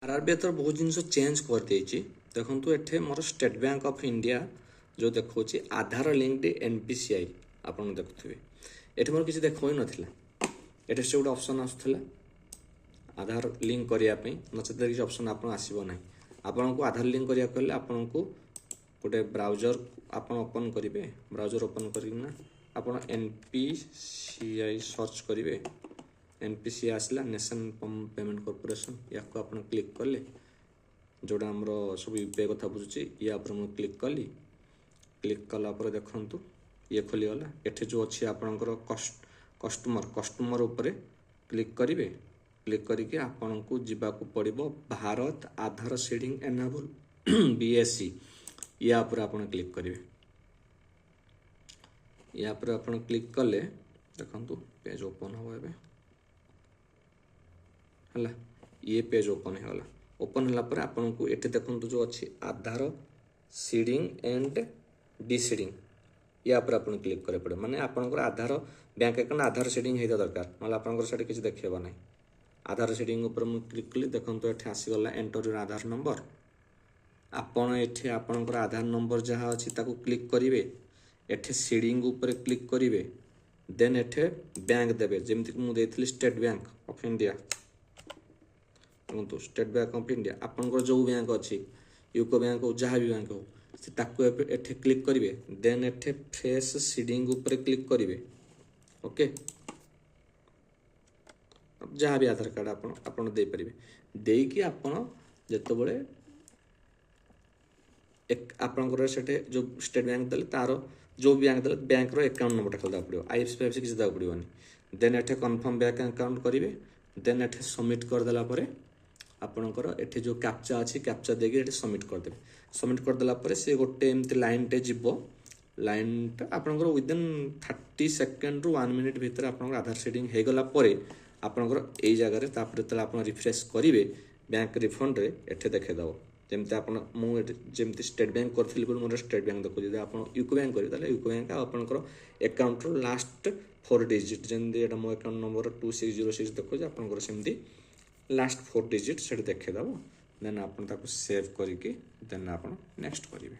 RRB एथर बहुत जिन change कर देछि देखंतु एठे मोर स्टेट बैंक ऑफ इंडिया जो देखौछि आधार लिंक्ड एनपीसीआई आपन देखुथिबे एठे मोर किछि देखोइ नथिला एठे से गोटे ऑप्शन आसुथिला आधार लिंक करिया पई नचेत किछि ऑप्शन आपन आसीबो नै आपन को आधार लिंक करिया कहले आपन को गोटे ब्राउजर आपन ओपन करिवे ब्राउजर ओपन करिना आपन एनपीसीआई सर्च करिवे एनपीसीआई आसला नेशनल पेमेंट कॉर्पोरेशन या को आपन क्लिक कले जोड़ा हमरो सब यूपीआई कथा बुझुची या पर हम क्लिक कली क्लिक कला पर देखंतु ये खोली गला एठे जो अछि आपनकर कस्टमर ऊपर क्लिक करिवे क्लिक करके आपन को जिबा को पड़िबो भारत आधार सीडिंग एनेबल बीएससी या पर आपन क्लिक करिवे या पर आपन क्लिक कले देखंतु पेज ओपन हो एबे हला ये पेज ओपन होला ओपन होला पर आपन को एटे देखंतु जो अछि आधार सीडिंग एंड डीसीडिंग या पर आपन क्लिक करे पड़े माने आपन आधार बैंक अकाउंट आधार सीडिंग हेदा दरकार माने आपन सेटा किछ देखेबा नै आधार सीडिंग ऊपर मु क्लिक कली देखंतु एठे आसी गला एंटर योर आधार नंबर आपन एठे आपन आधार नंबर जहा अछि ताको क्लिक करिवे एठे सीडिंग ऊपर क्लिक करिवे देन एठे बैंक देबे जेमति मु देथिली स्टेट बैंक ऑफ इंडिया तो स्टेट बैंक ऑफ इंडिया आपन जो बैंक अच्छी यूको बैंक हो जहाँ भी बैंक हो ताकू एठे क्लिक करिवे देन एठे फ्रेश सीडिंग ऊपर क्लिक करिवे ओके जहाँ भी आधार कार्ड आपन दे परिवे देई कि आपन जत्तो बळे एक आपन सेटे जो स्टेट बैंक दले तारो जो बैंक दले बैंक रो अकाउंट नंबर टा दा पड़ियो आईएफएससी किछ दा पड़ियोनी देन एठे कंफर्म बैंक अकाउंट करिवे देन एठे सबमिट कर देला परे आपनकर एठे जो कैप्चा अछि कैप्चा देके एठे सबमिट कर देला परे से गोटे एमती लाइन टे जिवो लाइन टा आपनकर विदिन 30 सेकंड रु 1 मिनिट भीतर आपनकर आधार सेटिंग हे गला परे आपनकर एई जगह रे तापर तला आपन रिफ्रेश करिवे बैंक रिफंड रे एठे देखे दबो जेमते आपन मु जेमते स्टेट बैंक करथिल पर मोर स्टेट बैंक देखो जे आपन यूको बैंक करि ताले यूको बैंक आपनकर अकाउंट रो लास्ट 4 डिजिट जेमते एटा मो अकाउंट नंबर 2606 देखो जे आपनकर सेमती लास्ट 4 डिजिट से देखे दबो देन आपन ताको सेव करके देन आपन नेक्स्ट करिवे।